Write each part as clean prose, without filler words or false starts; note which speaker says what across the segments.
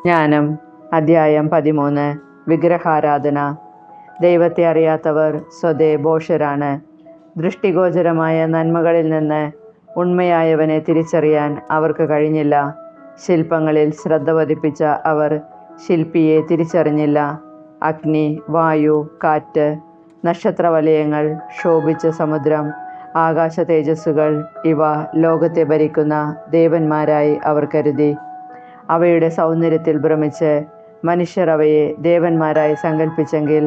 Speaker 1: ജ്ഞാനം അധ്യായം 13. വിഗ്രഹാരാധന. ദൈവത്തെ അറിയാത്തവർ സ്വതേ ഭോഷരാണ്. ദൃഷ്ടിഗോചരമായ നന്മകളിൽ നിന്ന് ഉണ്മയായവനെ തിരിച്ചറിയാൻ അവർക്ക് കഴിഞ്ഞില്ല. ശില്പങ്ങളിൽ ശ്രദ്ധ പതിപ്പിച്ച അവർ ശില്പിയെ തിരിച്ചറിഞ്ഞില്ല. അഗ്നി, വായു, കാറ്റ്, നക്ഷത്രവലയങ്ങൾ, ശോഭിച്ച സമുദ്രം, ആകാശ തേജസ്സുകൾ ഇവ ലോകത്തെ ഭരിക്കുന്ന ദേവന്മാരായി അവർ കരുതി. അവയുടെ സൗന്ദര്യത്തിൽ ഭ്രമിച്ച് മനുഷ്യർ അവയെ ദേവന്മാരായി സങ്കല്പിച്ചെങ്കിൽ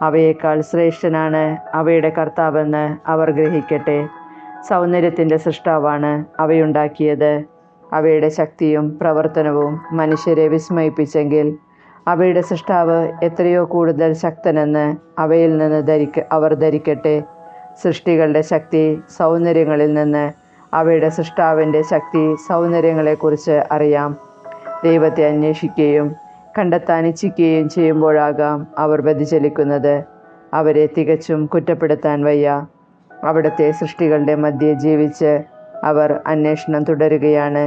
Speaker 1: അവയേക്കാൾ ശ്രേഷ്ഠനാണ് അവയുടെ കർത്താവെന്ന് അവർ ഗ്രഹിക്കട്ടെ. സൗന്ദര്യത്തിൻ്റെ സൃഷ്ടാവാണ് അവയുണ്ടാക്കിയത്. അവയുടെ ശക്തിയും പ്രവർത്തനവും മനുഷ്യരെ വിസ്മയിപ്പിച്ചെങ്കിൽ അവയുടെ സൃഷ്ടാവ് എത്രയോ കൂടുതൽ ശക്തനെന്ന് അവയിൽ നിന്ന് അവർ ധരിക്കട്ടെ. സൃഷ്ടികളുടെ ശക്തി സൗന്ദര്യങ്ങളിൽ നിന്ന് അവയുടെ സൃഷ്ടാവിൻ്റെ ശക്തി സൗന്ദര്യങ്ങളെക്കുറിച്ച് അറിയാം. ദൈവത്തെ അന്വേഷിക്കുകയും കണ്ടെത്താൻ ഇച്ഛിക്കുകയും ചെയ്യുമ്പോഴാകാം അവർ വ്യതിചലിക്കുന്നത്. അവരെ തികച്ചും കുറ്റപ്പെടുത്താൻ വയ്യ. അവിടുത്തെ സൃഷ്ടികളുടെ മധ്യേ ജീവിച്ച് അവർ അന്വേഷണം തുടരുകയാണ്.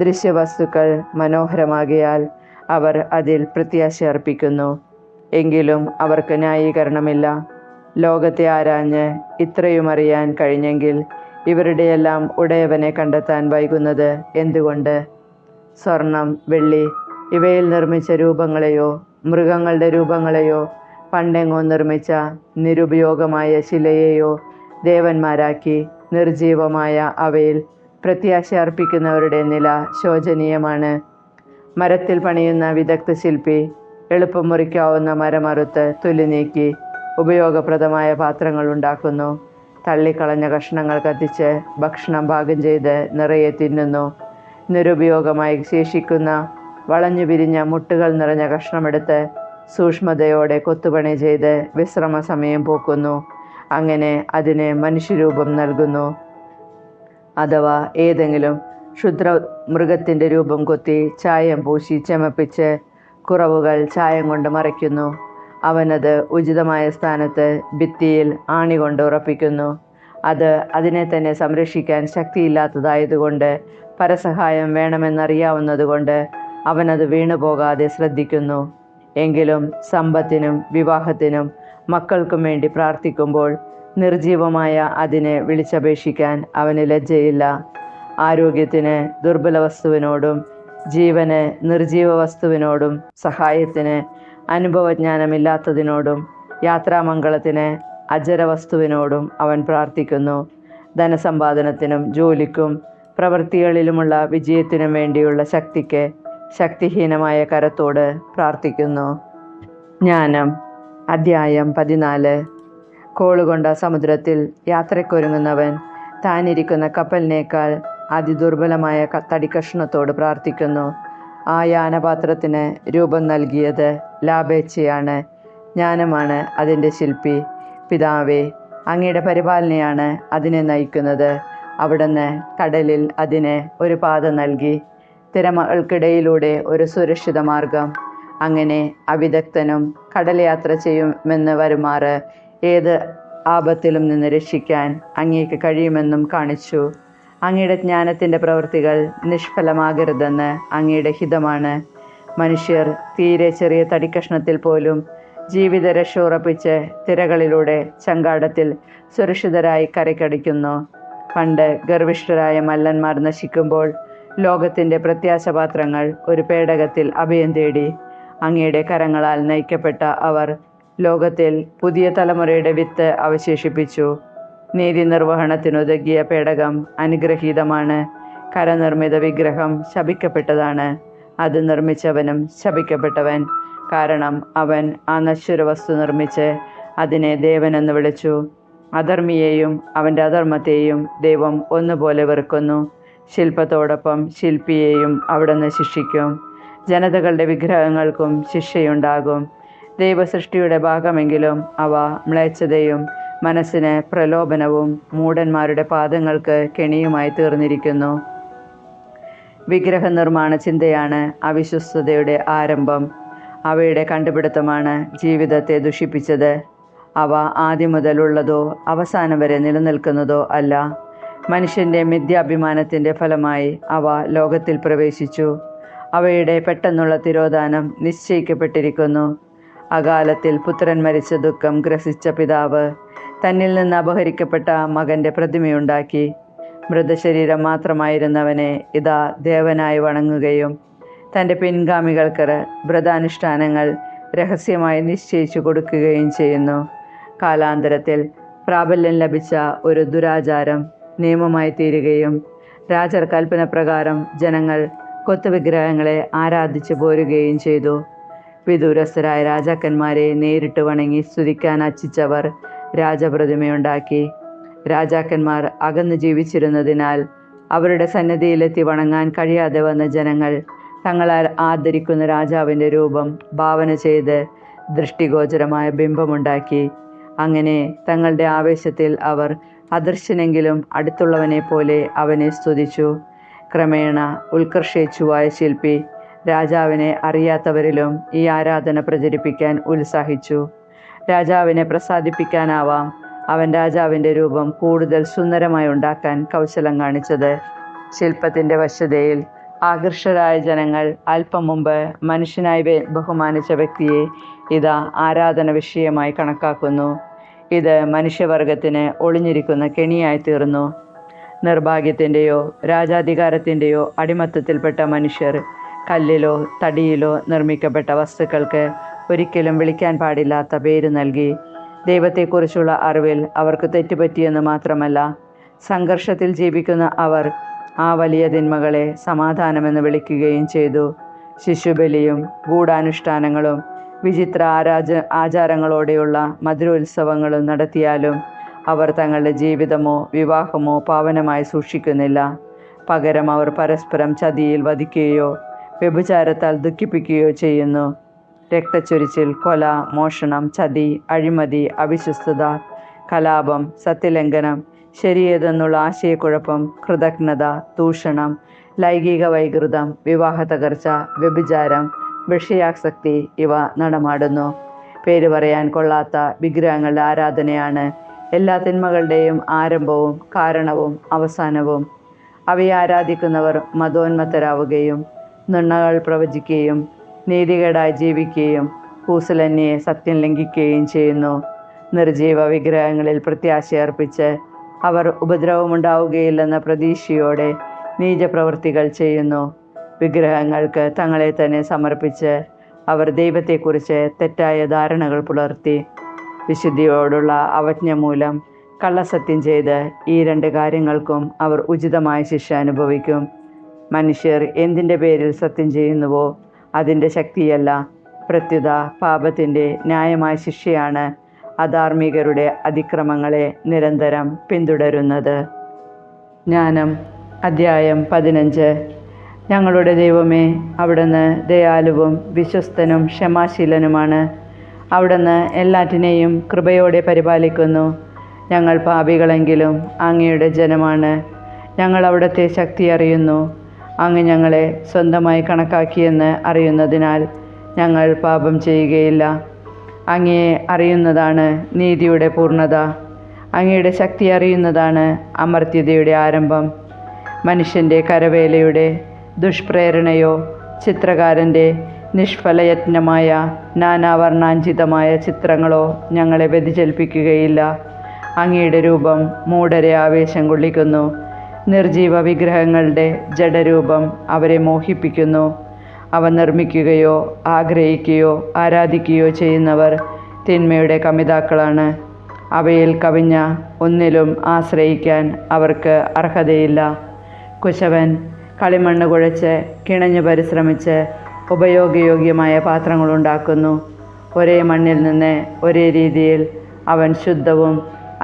Speaker 1: ദൃശ്യവസ്തുക്കൾ മനോഹരമാകിയാൽ അവർ അതിൽ പ്രത്യാശ അർപ്പിക്കുന്നു. എങ്കിലും അവർക്ക് ന്യായീകരണമില്ല. ലോകത്തെ ആരാഞ്ഞ് ഇത്രയും അറിയാൻ കഴിഞ്ഞെങ്കിൽ ഇവരുടെയെല്ലാം ഉടയവനെ കണ്ടെത്താൻ വൈകുന്നത് എന്തുകൊണ്ട്? സ്വർണം, വെള്ളി ഇവയിൽ നിർമ്മിച്ച രൂപങ്ങളെയോ മൃഗങ്ങളുടെ രൂപങ്ങളെയോ പണ്ടെങ്ങോ നിർമ്മിച്ച നിരുപയോഗമായ ശിലയെയോ ദേവന്മാരാക്കി നിർജീവമായ അവയിൽ പ്രത്യാശ അർപ്പിക്കുന്നവരുടെ നില ശോചനീയമാണ്. മരത്തിൽ പണിയുന്ന വിദഗ്ധ ശില്പി എളുപ്പം മുറിക്കാവുന്ന മരമറുത്ത് തൊലി നീക്കി ഉപയോഗപ്രദമായ പാത്രങ്ങൾ ഉണ്ടാക്കുന്നു. തള്ളിക്കളഞ്ഞ കഷ്ണങ്ങൾ കത്തിച്ച് ഭക്ഷണം പാകം ചെയ്ത് നിറയെ തിന്നുന്നു. നിരുപയോഗമായി ശേഷിക്കുന്ന വളഞ്ഞു പിരിഞ്ഞ മുട്ടുകൾ നിറഞ്ഞ കഷ്ണമെടുത്ത് സൂക്ഷ്മതയോടെ കൊത്തുപണി ചെയ്ത് വിശ്രമ സമയം പോക്കുന്നു. അങ്ങനെ അതിന് മനുഷ്യരൂപം നൽകുന്നു. അഥവാ ഏതെങ്കിലും ക്ഷുദ്ര മൃഗത്തിൻ്റെ രൂപം കൊത്തി ചായം പൂശി ചമപ്പിച്ച് കുറവുകൾ ചായം കൊണ്ട് മറയ്ക്കുന്നു. അവനത് ഉചിതമായ സ്ഥാനത്ത് ഭിത്തിയിൽ ആണി കൊണ്ട് ഉറപ്പിക്കുന്നു. അത് അതിനെ തന്നെ സംരക്ഷിക്കാൻ ശക്തിയില്ലാത്തതായതുകൊണ്ട് പരസഹായം വേണമെന്നറിയാവുന്നതുകൊണ്ട് അവനത് വീണുപോകാതെ ശ്രദ്ധിക്കുന്നു. എങ്കിലും സമ്പത്തിനും വിവാഹത്തിനും മക്കൾക്കും വേണ്ടി പ്രാർത്ഥിക്കുമ്പോൾ നിർജീവമായ അതിനെ വിളിച്ചപേക്ഷിക്കാൻ അവന് ലജ്ജയില്ല. ആരോഗ്യത്തിന് ദുർബല വസ്തുവിനോടും ജീവന് നിർജീവ വസ്തുവിനോടും സഹായത്തിന് അനുഭവജ്ഞാനമില്ലാത്തതിനോടും യാത്രാമംഗളത്തിന് അജരവസ്തുവിനോടും അവൻ പ്രാർത്ഥിക്കുന്നു. ധനസമ്പാദനത്തിനും ജോലിക്കും പ്രവൃത്തികളിലുമുള്ള വിജയത്തിനും വേണ്ടിയുള്ള ശക്തിക്ക് ശക്തിഹീനമായ കരത്തോട് പ്രാർത്ഥിക്കുന്നു. ജ്ഞാനം അധ്യായം 14. കോളുകൊണ്ട സമുദ്രത്തിൽ യാത്രയ്ക്കൊരുങ്ങുന്നവൻ താനിരിക്കുന്ന കപ്പലിനേക്കാൾ അതിദുർബലമായ തടിക്കഷ്ണത്തോട് പ്രാർത്ഥിക്കുന്നു. ആ യാനപാത്രത്തിന് രൂപം നൽകിയത് ലാഭേച്ഛയാണ്. ജ്ഞാനമാണ് അതിൻ്റെ ശില്പി. പിതാവേ, അങ്ങയുടെ പരിപാലനയാണ് അതിനെ നയിക്കുന്നത്. അവിടുന്ന് കടലിൽ അതിന് ഒരു പാത നൽകി, തിരമകൾക്കിടയിലൂടെ ഒരു സുരക്ഷിത മാർഗം. അങ്ങനെ അവിദഗ്ധനും കടൽ യാത്ര ചെയ്യുമെന്ന് വരുമാറ് ഏത് ആപത്തിലും നിന്ന് രക്ഷിക്കാൻ അങ്ങേക്ക് കഴിയുമെന്നും കാണിച്ചു. അങ്ങയുടെ ജ്ഞാനത്തിൻ്റെ പ്രവൃത്തികൾ നിഷ്ഫലമാകരുതെന്ന് അങ്ങയുടെ ഹിതമാണ്. മനുഷ്യർ തീരെ ചെറിയ തടിക്കഷ്ണത്തിൽ പോലും ജീവിത രക്ഷ ഉറപ്പിച്ച് തിരകളിലൂടെ ചങ്കാടത്തിൽ സുരക്ഷിതരായി കരയ്ക്കടിക്കുന്നു. പണ്ട് ഗർവിഷ്ഠരായ മല്ലന്മാർ നശിക്കുമ്പോൾ ലോകത്തിൻ്റെ പ്രത്യാശപാത്രങ്ങൾ ഒരു പേടകത്തിൽ അഭയം തേടി. അങ്ങയുടെ കരങ്ങളാൽ നയിക്കപ്പെട്ട അവർ ലോകത്തിൽ പുതിയ തലമുറയുടെ വിത്ത് അവശേഷിപ്പിച്ചു. നീതി നിർവഹണത്തിനുതകിയ പേടകം അനുഗ്രഹീതമാണ്. കരനിർമ്മിത വിഗ്രഹം ശപിക്കപ്പെട്ടതാണ്. അത് നിർമ്മിച്ചവനും ശപിക്കപ്പെട്ടവൻ. കാരണം അവൻ ആ നശ്വര വസ്തു നിർമ്മിച്ച് അതിനെ ദേവനെന്ന് വിളിച്ചു. അധർമ്മിയെയും അവൻ്റെ അധർമ്മത്തെയും ദൈവം ഒന്നുപോലെ വെറുക്കുന്നു. ശില്പത്തോടൊപ്പം ശില്പിയെയും അവിടുന്ന് ശിക്ഷിക്കും. ജനതകളുടെ വിഗ്രഹങ്ങൾക്കും ശിക്ഷയുണ്ടാകും. ദൈവസൃഷ്ടിയുടെ ഭാഗമെങ്കിലും അവ മ്ലേച്ഛതയും മനസ്സിന് പ്രലോഭനവും മൂഢന്മാരുടെ പാദങ്ങൾക്ക് കെണിയുമായി തീർന്നിരിക്കുന്നു. വിഗ്രഹ നിർമ്മാണ ചിന്തയാണ് അവിശ്വസ്തയുടെ ആരംഭം. അവയുടെ കണ്ടുപിടുത്തമാണ് ജീവിതത്തെ ദുഷിപ്പിച്ചത്. അവ ആദ്യം മുതലുള്ളതോ അവസാനം വരെ നിലനിൽക്കുന്നതോ അല്ല. മനുഷ്യൻ്റെ മിഥ്യാഭിമാനത്തിൻ്റെ ഫലമായി അവ ലോകത്തിൽ പ്രവേശിച്ചു. അവയുടെ പെട്ടെന്നുള്ള തിരോധാനം നിശ്ചയിക്കപ്പെട്ടിരിക്കുന്നു. അകാലത്തിൽ പുത്രൻ മരിച്ച ദുഃഖം ഗ്രസിച്ച പിതാവ് തന്നിൽ നിന്ന് അപഹരിക്കപ്പെട്ട മകൻ്റെ പ്രതിമയുണ്ടാക്കി. മൃതശരീരം മാത്രമായിരുന്നവനെ ഇതാ ദേവനായി വണങ്ങുകയും തൻ്റെ പിൻഗാമികൾക്ക് വ്രതാനുഷ്ഠാനങ്ങൾ രഹസ്യമായി നിശ്ചയിച്ചു കൊടുക്കുകയും ചെയ്യുന്നു. കാലാന്തരത്തിൽ പ്രാബല്യം ലഭിച്ച ഒരു ദുരാചാരം നിയമമായി തീരുകയും രാജർ കൽപ്പന പ്രകാരം ജനങ്ങൾ കൊത്തുവിഗ്രഹങ്ങളെ ആരാധിച്ചു പോരുകയും ചെയ്തു. വിദൂരസ്ഥരായ രാജാക്കന്മാരെ നേരിട്ട് വണങ്ങി സ്തുതിക്കാൻ അച്ഛിച്ചവർ രാജപ്രതിമയുണ്ടാക്കി. രാജാക്കന്മാർ അകന്നു ജീവിച്ചിരുന്നതിനാൽ അവരുടെ സന്നിധിയിലെത്തി വണങ്ങാൻ കഴിയാതെ വന്ന ജനങ്ങൾ തങ്ങളാൽ ആദരിക്കുന്ന രാജാവിൻ്റെ രൂപം ഭാവന ചെയ്ത് ദൃഷ്ടിഗോചരമായ ബിംബമുണ്ടാക്കി. അങ്ങനെ തങ്ങളുടെ ആവേശത്തിൽ അവർ അദൃശ്യനെങ്കിലും അടുത്തുള്ളവനെ പോലെ അവനെ സ്തുതിച്ചു. ക്രമേണ ഉത്കർഷേച്ഛുവായ ശില്പി രാജാവിനെ അറിയാത്തവരിലും ഈ ആരാധന പ്രചരിപ്പിക്കാൻ ഉത്സാഹിച്ചു. രാജാവിനെ പ്രസാദിപ്പിക്കാനാവാം അവൻ രാജാവിൻ്റെ രൂപം കൂടുതൽ സുന്ദരമായി ഉണ്ടാക്കാൻ കൗശലം കാണിച്ചത്. ശില്പത്തിൻ്റെ വശ്യതയിൽ ആകർഷരായ ജനങ്ങൾ അല്പം മുമ്പ് മനുഷ്യനായി ബഹുമാനിച്ച വ്യക്തിയെ ഇതാ ആരാധന വിഷയമായി കണക്കാക്കുന്നു. ഇത് മനുഷ്യവർഗത്തിന് ഒളിഞ്ഞിരിക്കുന്ന കെണിയായി തീർന്നു. നിർഭാഗ്യത്തിൻ്റെയോ രാജാധികാരത്തിൻ്റെയോ അടിമത്തത്തിൽപ്പെട്ട മനുഷ്യർ കല്ലിലോ തടിയിലോ നിർമ്മിക്കപ്പെട്ട വസ്തുക്കൾക്ക് ഒരിക്കലും വിളിക്കാൻ പാടില്ലാത്ത പേര് നൽകി. ദൈവത്തെക്കുറിച്ചുള്ള അറിവിൽ അവർക്ക് തെറ്റുപറ്റിയെന്ന് മാത്രമല്ല, സംഘർഷത്തിൽ ജീവിക്കുന്ന അവർ ആ വലിയ തിന്മകളെ സമാധാനമെന്ന് വിളിക്കുകയും ചെയ്തു. ശിശുബലിയും ഗൂഢാനുഷ്ഠാനങ്ങളും വിചിത്ര ആചാരങ്ങളോടെയുള്ള മധുരോത്സവങ്ങളും നടത്തിയാലും അവർ തങ്ങളുടെ ജീവിതമോ വിവാഹമോ പാവനമായി സൂക്ഷിക്കുന്നില്ല. പകരം അവർ പരസ്പരം ചതിയിൽ വധിക്കുകയോ വ്യഭിചാരത്താൽ ദുഃഖിപ്പിക്കുകയോ ചെയ്യുന്നു. രക്തച്ചൊരിച്ചിൽ, കൊല, മോഷണം, ചതി, അഴിമതി, അവിശ്വസ്തത, കലാപം, സത്യലംഘനം, ശരിയേതെന്നുള്ള ആശയക്കുഴപ്പം, കൃതജ്ഞത, ദൂഷണം, ലൈംഗിക വൈകൃതം, വിവാഹ തകർച്ച, വ്യഭിചാരം, വിഷയാസക്തി ഇവ നടമാടുന്നു. പേര് പറയാൻ കൊള്ളാത്ത വിഗ്രഹങ്ങളുടെ ആരാധനയാണ് എല്ലാ തിന്മകളുടെയും ആരംഭവും കാരണവും അവസാനവും. അവയെ ആരാധിക്കുന്നവർ മതോന്മത്തരാവുകയും നുണകൾ പ്രവചിക്കുകയും നീതികേടായി ജീവിക്കുകയും കൂസലന്യെ സത്യം ലംഘിക്കുകയും ചെയ്യുന്നു. നിർജീവ വിഗ്രഹങ്ങളിൽ പ്രത്യാശയർപ്പിച്ച് അവർ ഉപദ്രവമുണ്ടാവുകയില്ലെന്ന പ്രതീക്ഷയോടെ നീചപ്രവൃത്തികൾ ചെയ്യുന്നു. വിഗ്രഹങ്ങൾക്ക് തങ്ങളെ തന്നെ സമർപ്പിച്ച് അവർ ദൈവത്തെക്കുറിച്ച് തെറ്റായ ധാരണകൾ പുലർത്തി. വിശുദ്ധിയോടുള്ള അവജ്ഞ മൂലം കള്ളസത്യം ചെയ്ത് ഈ രണ്ട് കാര്യങ്ങൾക്കും അവർ ഉചിതമായ ശിക്ഷ അനുഭവിക്കും. മനുഷ്യർ എന്തിൻ്റെ പേരിൽ സത്യം ചെയ്യുന്നുവോ അതിൻ്റെ ശക്തിയല്ല, പ്രത്യുത പാപത്തിൻ്റെ ന്യായമായ ശിക്ഷയാണ് അധാർമികരുടെ അതിക്രമങ്ങളെ നിരന്തരം പിന്തുടരുന്നത്. ജ്ഞാനം അധ്യായം 15. ഞങ്ങളുടെ ദൈവമേ, അവിടുന്ന് ദയാലുവും വിശ്വസ്തനും ക്ഷമാശീലനുമാണ്. അവിടുന്ന് എല്ലാറ്റിനെയും കൃപയോടെ പരിപാലിക്കുന്നു. ഞങ്ങൾ പാപികളെങ്കിലും അങ്ങയുടെ ജനമാണ്. ഞങ്ങൾ അവിടുത്തെ ശക്തി അറിയുന്നു. അങ്ങ് ഞങ്ങളെ സ്വന്തമായി കണക്കാക്കിയെന്ന് അറിയുന്നതിനാൽ ഞങ്ങൾ പാപം ചെയ്യുകയില്ല. അങ്ങയെ അറിയുന്നതാണ് നീതിയുടെ പൂർണ്ണത. അങ്ങയുടെ ശക്തി അറിയുന്നതാണ് അമർത്യതയുടെ ആരംഭം. മനുഷ്യൻ്റെ കരവേലയുടെ ദുഷ്പ്രേരണയോ ചിത്രകാരൻ്റെ നിഷ്ഫലയത്നമായ നാനാവർണ്ണാഞ്ചിതമായ ചിത്രങ്ങളോ ഞങ്ങളെ വ്യതിചലിപ്പിക്കുകയില്ല. അങ്ങയുടെ രൂപം മൂഢരെ ആവേശം കൊള്ളിക്കുന്നു. നിർജീവ വിഗ്രഹങ്ങളുടെ ജഡരൂപം അവരെ മോഹിപ്പിക്കുന്നു. അവ നിർമ്മിക്കുകയോ ആഗ്രഹിക്കുകയോ ആരാധിക്കുകയോ ചെയ്യുന്നവർ തിന്മയുടെ കമിതാക്കളാണ്. അവയിൽ കവിഞ്ഞ ഒന്നിലും ആശ്രയിക്കാൻ അവർക്ക് അർഹതയില്ല. കുശവൻ കളിമണ്ണ് കുഴച്ച് കിണഞ്ഞു പരിശ്രമിച്ച് ഉപയോഗയോഗ്യമായ പാത്രങ്ങളുണ്ടാക്കുന്നു. ഒരേ മണ്ണിൽ നിന്ന് ഒരേ രീതിയിൽ അവൻ ശുദ്ധവും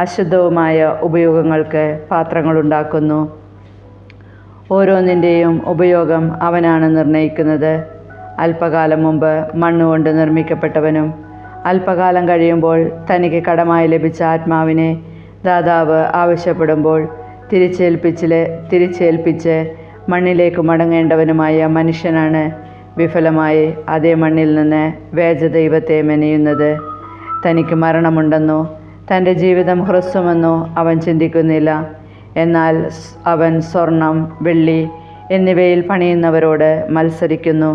Speaker 1: അശുദ്ധവുമായ ഉപയോഗങ്ങൾക്ക് പാത്രങ്ങളുണ്ടാക്കുന്നു. ഓരോന്നിൻ്റെയും ഉപയോഗം അവനാണ് നിർണയിക്കുന്നത്. അല്പകാലം മുമ്പ് മണ്ണുകൊണ്ട് നിർമ്മിക്കപ്പെട്ടവനും അല്പകാലം കഴിയുമ്പോൾ തനിക്ക് കടമായി ലഭിച്ച ആത്മാവിനെ ദാതാവ് ആവശ്യപ്പെടുമ്പോൾ തിരിച്ചേൽപ്പിച്ച് മണ്ണിലേക്ക് മടങ്ങേണ്ടവനുമായ മനുഷ്യനാണ് വിഫലമായി അതേ മണ്ണിൽ നിന്ന് വേജദൈവത്തെ മെനയുന്നത്. തനിക്ക് മരണമുണ്ടെന്നോ തൻ്റെ ജീവിതം ഹ്രസ്വമെന്നോ അവൻ ചിന്തിക്കുന്നില്ല. എന്നാൽ അവൻ സ്വർണം, വെള്ളി എന്നിവയിൽ പണിയുന്നവരോട് മത്സരിക്കുന്നു.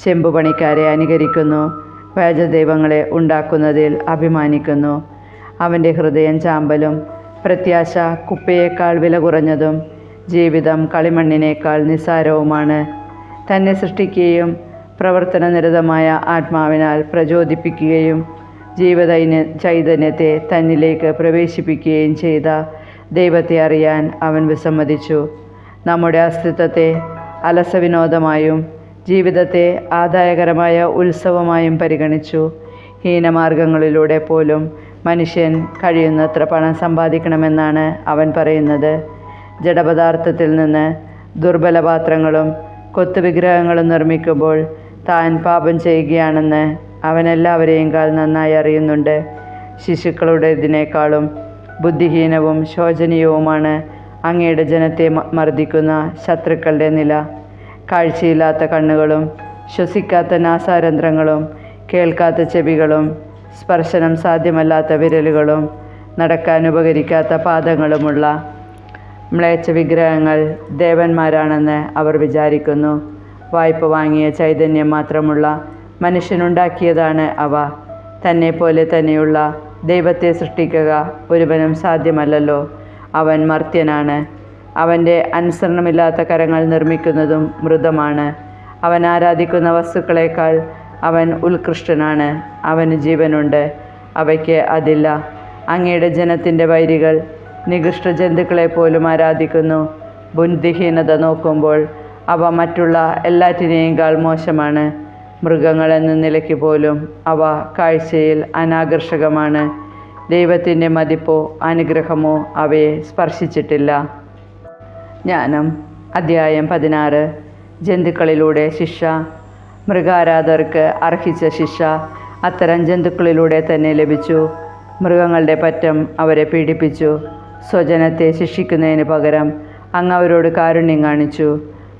Speaker 1: ചെമ്പുപണിക്കാരെ അനുകരിക്കുന്നു. വ്യാജദൈവങ്ങളെ ഉണ്ടാക്കുന്നതിൽ അഭിമാനിക്കുന്നു. അവൻ്റെ ഹൃദയം ചാമ്പലും പ്രത്യാശ കുപ്പയേക്കാൾ വില കുറഞ്ഞതും ജീവിതം കളിമണ്ണിനേക്കാൾ നിസ്സാരവുമാണ്. തന്നെ സൃഷ്ടിക്കുകയും പ്രവർത്തനനിരതമായ ആത്മാവിനാൽ പ്രചോദിപ്പിക്കുകയും ചൈതന്യത്തെ തന്നിലേക്ക് പ്രവേശിപ്പിക്കുകയും ചെയ്ത ദൈവത്തെ അറിയാൻ അവൻ വിസമ്മതിച്ചു. നമ്മുടെ അസ്തിത്വത്തെ അലസവിനോദമായും ജീവിതത്തെ ആദായകരമായ ഉത്സവമായും പരിഗണിച്ചു. ഹീനമാർഗങ്ങളിലൂടെ പോലും മനുഷ്യൻ കഴിയുന്നത്ര പണം സമ്പാദിക്കണമെന്നാണ് അവൻ പറയുന്നത്. ജഡപദാർത്ഥത്തിൽ നിന്ന് ദുർബലപാത്രങ്ങളും കൊത്തുവിഗ്രഹങ്ങളും നിർമ്മിക്കുമ്പോൾ താൻ പാപം ചെയ്യുകയാണെന്ന് അവൻ എല്ലാവരെയും നന്നായി അറിയുന്നുണ്ട്. ശിശുക്കളുടേതിനേക്കാളും ബുദ്ധിഹീനവും ശോചനീയവുമാണ് അങ്ങയുടെ ജനത്തെ മർദ്ദിക്കുന്ന ശത്രുക്കളുടെ നില. കാഴ്ചയില്ലാത്ത കണ്ണുകളും ശ്വസിക്കാത്ത നാസാരന്ധ്രങ്ങളും കേൾക്കാത്ത ചെവികളും സ്പർശനം സാധ്യമല്ലാത്ത വിരലുകളും നടക്കാൻ ഉപകരിക്കാത്ത പാദങ്ങളുമുള്ള മ്ലേച്ഛ വിഗ്രഹങ്ങൾ ദേവന്മാരാണെന്ന് അവർ വിചാരിക്കുന്നു. വായ്പ വാങ്ങിയ ചൈതന്യം മാത്രമുള്ള മനുഷ്യനുണ്ടാക്കിയതാണ് അവ. തന്നെപ്പോലെ തന്നെയുള്ള ദൈവത്തെ സൃഷ്ടിക്കുക ഒരുവനും സാധ്യമല്ലല്ലോ. അവൻ മർത്യനാണ്. അവൻ്റെ അനുസരണമില്ലാത്ത കരങ്ങൾ നിർമ്മിക്കുന്നതും മൃതമാണ്. അവൻ ആരാധിക്കുന്ന വസ്തുക്കളേക്കാൾ അവൻ ഉത്കൃഷ്ടനാണ്. അവന് ജീവനുണ്ട്, അവയ്ക്ക് അതില്ല. അങ്ങയുടെ ജനത്തിൻ്റെ വൈരികൾ നികൃഷ്ട ജന്തുക്കളെപ്പോലും ആരാധിക്കുന്നു. ബുദ്ധിഹീനത നോക്കുമ്പോൾ അവ മറ്റുള്ള എല്ലാറ്റിനേക്കാൾ മോശമാണ്. മൃഗങ്ങളെന്ന നിലയ്ക്ക് പോലും അവ കാഴ്ചയിൽ അനാകർഷകമാണ്. ദൈവത്തിൻ്റെ മതിപ്പോ അനുഗ്രഹമോ അവയെ സ്പർശിച്ചിട്ടില്ല. ജ്ഞാനം അധ്യായം 16. ജന്തുക്കളിലൂടെ ശിക്ഷ. മൃഗാരാധകർക്ക് അർഹിച്ച ശിക്ഷ അത്തരം ജന്തുക്കളിലൂടെ തന്നെ ലഭിച്ചു. മൃഗങ്ങളുടെ പറ്റം അവരെ പീഡിപ്പിച്ചു. സ്വജനത്തെ ശിക്ഷിക്കുന്നതിന് പകരം അങ്ങ് അവരോട് കാരുണ്യം കാണിച്ചു.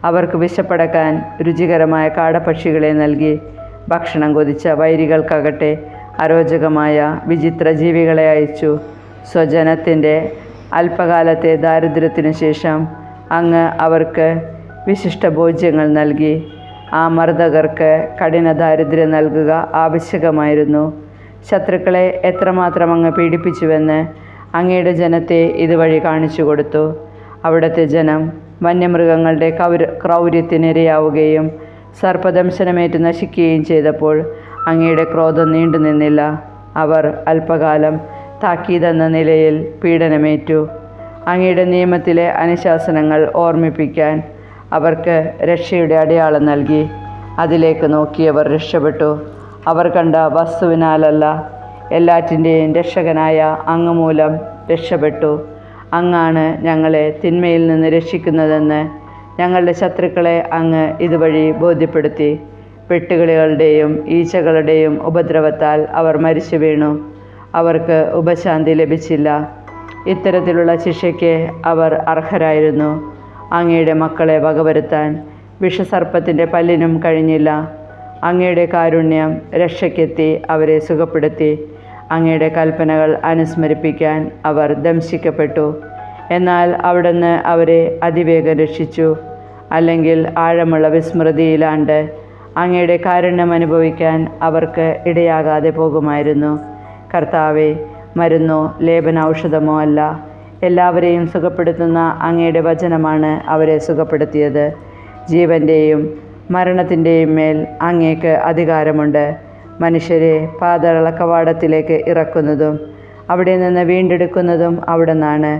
Speaker 1: അവർക്ക് വിശപ്പടക്കാൻ രുചികരമായ കാടപ്പക്ഷികളെ നൽകി. ഭക്ഷണം കൊതിച്ച വൈരികൾക്കാകട്ടെ അരോചകമായ വിചിത്ര ജീവികളെ അയച്ചു. സ്വജനത്തിൻ്റെ അല്പകാലത്തെ ദാരിദ്ര്യത്തിനു ശേഷം അങ്ങ് അവർക്ക് വിശിഷ്ട ഭോജ്യങ്ങൾ നൽകി. ആ മർദ്ദകർക്ക് കഠിന ദാരിദ്ര്യം നൽകുക ആവശ്യകമായിരുന്നു. ശത്രുക്കളെ എത്രമാത്രം അങ്ങ് പീഡിപ്പിച്ചുവെന്ന് അങ്ങയുടെ ജനത്തെ ഇതുവഴി കാണിച്ചു കൊടുത്തു. അവിടുത്തെ ജനം വന്യമൃഗങ്ങളുടെ ക്രൗര്യത്തിനിരയാവുകയും സർപ്പദംശനമേറ്റ് നശിക്കുകയും ചെയ്തപ്പോൾ അങ്ങയുടെ ക്രോധം നീണ്ടുനിന്നില്ല. അവർ അല്പകാലം താക്കീതെന്ന നിലയിൽ പീഡനമേറ്റു. അങ്ങയുടെ നിയമത്തിലെ അനുശാസനങ്ങൾ ഓർമ്മിപ്പിക്കാൻ അവർക്ക് രക്ഷയുടെ അടയാളം നൽകി. അതിലേക്ക് നോക്കിയവർ രക്ഷപ്പെട്ടു. അവർ കണ്ട വസ്തുവിനാലല്ല, എല്ലാറ്റിൻ്റെയും രക്ഷകനായ അങ്ങ് മൂലം രക്ഷപ്പെട്ടു. അങ്ങാണ് ഞങ്ങളെ തിന്മയിൽ നിന്ന് രക്ഷിക്കുന്നതെന്ന് ഞങ്ങളുടെ ശത്രുക്കളെ അങ്ങ് ഇതുവഴി ബോധ്യപ്പെടുത്തി. വെട്ടുകിളികളുടെയും ഈച്ചകളുടെയും ഉപദ്രവത്താൽ അവർ മരിച്ചു വീണു. അവർക്ക് ഉപശാന്തി ലഭിച്ചില്ല. ഇത്തരത്തിലുള്ള ശിക്ഷയ്ക്ക് അവർ അർഹരായിരുന്നു. അങ്ങയുടെ മക്കളെ വകവരുത്താൻ വിഷസർപ്പത്തിൻ്റെ പല്ലിനും കഴിഞ്ഞില്ല. അങ്ങയുടെ കാരുണ്യം രക്ഷയ്ക്കെത്തി അവരെ സുഖപ്പെടുത്തി. അങ്ങയുടെ കൽപ്പനകൾ അനുസ്മരിപ്പിക്കാൻ അവർ ദംശിക്കപ്പെട്ടു. എന്നാൽ അവിടുന്ന് അവരെ അതിവേഗം രക്ഷിച്ചു. അല്ലെങ്കിൽ ആഴമുള്ള വിസ്മൃതിയിലാണ്ട് അങ്ങയുടെ കാരുണ്യം അനുഭവിക്കാൻ അവർക്ക് ഇടയാകാതെ പോകുമായിരുന്നു. കർത്താവേ, മരുന്നോ ലേപനൌഷധമോ അല്ല, എല്ലാവരെയും സുഖപ്പെടുത്തുന്ന അങ്ങയുടെ വചനമാണ് അവരെ സുഖപ്പെടുത്തിയത്. ജീവൻ്റെയും മരണത്തിൻ്റെയും മേൽ അങ്ങേക്ക് അധികാരമുണ്ട്. മനുഷ്യരെ പാതാള കവാടത്തിലേക്ക് ഇറക്കുന്നതും അവിടെ നിന്ന് വീണ്ടെടുക്കുന്നതും അവിടുന്നാണ്.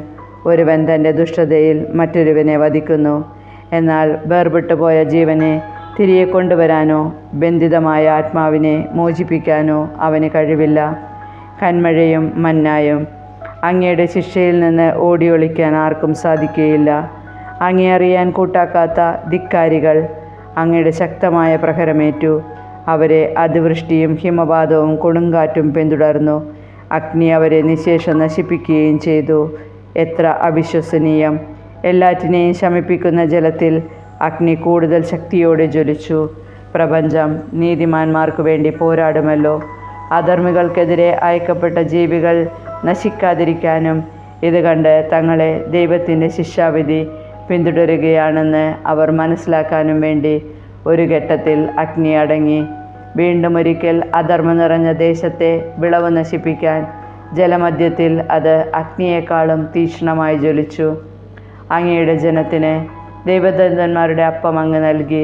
Speaker 1: ഒരുവൻ തൻ്റെ ദുഷ്ടതയിൽ മറ്റൊരുവനെ വധിക്കുന്നു. എന്നാൽ വേർപെട്ടു പോയ ജീവനെ തിരികെ കൊണ്ടുവരാനോ ബന്ധിതമായ ആത്മാവിനെ മോചിപ്പിക്കാനോ അവന് കഴിവില്ല. കന്മഴയും മന്നായും അങ്ങയുടെ ശിക്ഷയിൽ നിന്ന് ഓടിയൊളിക്കാൻ ആർക്കും സാധിക്കുകയില്ല. അങ്ങേ അറിയാൻ കൂട്ടാക്കാത്ത ധിക്കാരികൾ അങ്ങയുടെ ശക്തമായ പ്രഹരമേറ്റു. അവരെ അതിവൃഷ്ടിയും ഹിമപാതവും കൊടുങ്കാറ്റും പിന്തുടർന്നു. അഗ്നി അവരെ നിശേഷം നശിപ്പിക്കുകയും ചെയ്തു. എത്ര അവിശ്വസനീയം! എല്ലാറ്റിനെയും ശമിപ്പിക്കുന്ന ജലത്തിൽ അഗ്നി കൂടുതൽ ശക്തിയോടെ ജ്വലിച്ചു. പ്രപഞ്ചം നീതിമാന്മാർക്കു വേണ്ടി പോരാടുമല്ലോ. അധർമ്മികൾക്കെതിരെ അയക്കപ്പെട്ട ജീവികൾ നശിക്കാതിരിക്കാനും ഇത് കണ്ട് തങ്ങളെ ദൈവത്തിൻ്റെ ശിക്ഷാവിധി പിന്തുടരുകയാണെന്ന് അവർ മനസ്സിലാക്കാനും വേണ്ടി ഒരു ഘട്ടത്തിൽ അഗ്നി അടങ്ങി. വീണ്ടും ഒരിക്കൽ അധർമ്മം നിറഞ്ഞ ദേശത്തെ വിളവ് നശിപ്പിക്കാൻ ജലമധ്യത്തിൽ അത് അഗ്നിയേക്കാളും തീക്ഷ്ണമായി ജ്വലിച്ചു. അങ്ങയുടെ ജനത്തിന് ദൈവദൂതന്മാരുടെ അപ്പം അങ്ങ് നൽകി.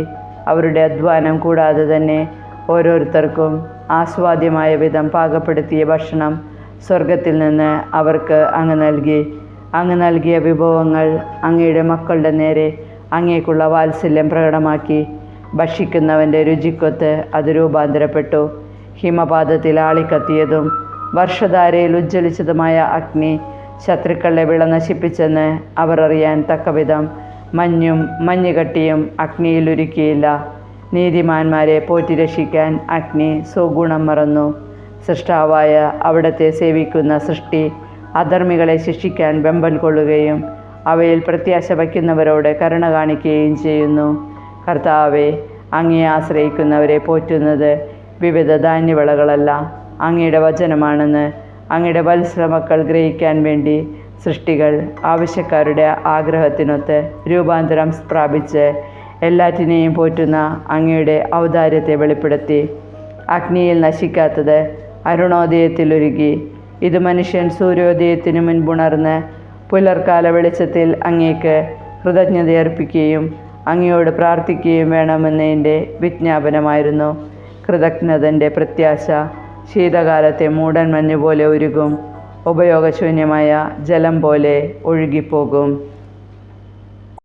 Speaker 1: അവരുടെ അധ്വാനം കൂടാതെ തന്നെ ഓരോരുത്തർക്കും ആസ്വാദ്യമായ വിധം പാകപ്പെടുത്തിയ ഭക്ഷണം സ്വർഗത്തിൽ നിന്ന് അവർക്ക് അങ്ങ് നൽകി. അങ്ങ് നൽകിയ വിഭവങ്ങൾ അങ്ങയുടെ മക്കളുടെ നേരെ അങ്ങേക്കുള്ള വാത്സല്യം പ്രകടമാക്കി. ഭക്ഷിക്കുന്നവൻ്റെ രുചിക്കൊത്ത് അത് രൂപാന്തരപ്പെട്ടു. ഹിമപാതത്തിൽ ആളിക്കത്തിയതും വർഷധാരയിൽ ഉജ്ജ്വലിച്ചതുമായ അഗ്നി ശത്രുക്കളുടെ വിള നശിപ്പിച്ചെന്ന് അവർ അറിയാൻ തക്കവിധം മഞ്ഞും മഞ്ഞുകട്ടിയും അഗ്നിയിൽ ഒരുക്കിയില്ല. നീതിമാന്മാരെ പോറ്റി രക്ഷിക്കാൻ അഗ്നി സ്വഗുണം മറന്നു. സൃഷ്ടാവായ അവിടത്തെ സേവിക്കുന്ന സൃഷ്ടി അധർമ്മികളെ ശിക്ഷിക്കാൻ വെമ്പൽ കൊള്ളുകയും അവയിൽ പ്രത്യാശ വയ്ക്കുന്നവരോട് കരുണ കാണിക്കുകയും ചെയ്യുന്നു. കർത്താവെ, അങ്ങയെ ആശ്രയിക്കുന്നവരെ പോറ്റുന്നത് വിവിധ ധാന്യവിളകളല്ല, അങ്ങയുടെ വചനമാണെന്ന് അങ്ങയുടെ വത്സലമക്കൾ ഗ്രഹിക്കാൻ വേണ്ടി സൃഷ്ടികൾ ആവശ്യക്കാരുടെ ആഗ്രഹത്തിനൊത്ത് രൂപാന്തരം പ്രാപിച്ച് എല്ലാറ്റിനെയും പോറ്റുന്ന അങ്ങയുടെ ഔദാര്യത്തെ വെളിപ്പെടുത്തി. അഗ്നിയിൽ നശിക്കാത്തത് അരുണോദയത്തിലൊരുക്കി. ഇത് മനുഷ്യൻ സൂര്യോദയത്തിനു മുൻപുണർന്ന് പുലർക്കാല വെളിച്ചത്തിൽ അങ്ങേക്ക് കൃതജ്ഞതയർപ്പിക്കുകയും അങ്ങയോട് പ്രാർത്ഥിക്കുകയും വേണമെന്നതിൻ്റെ വിജ്ഞാപനമായിരുന്നു. കൃതജ്ഞതൻ്റെ പ്രത്യാശ ശീതകാലത്തെ മൂടൻ മഞ്ഞ് പോലെ ഉരുകും, ഉപയോഗശൂന്യമായ ജലം പോലെ ഒഴുകിപ്പോകും.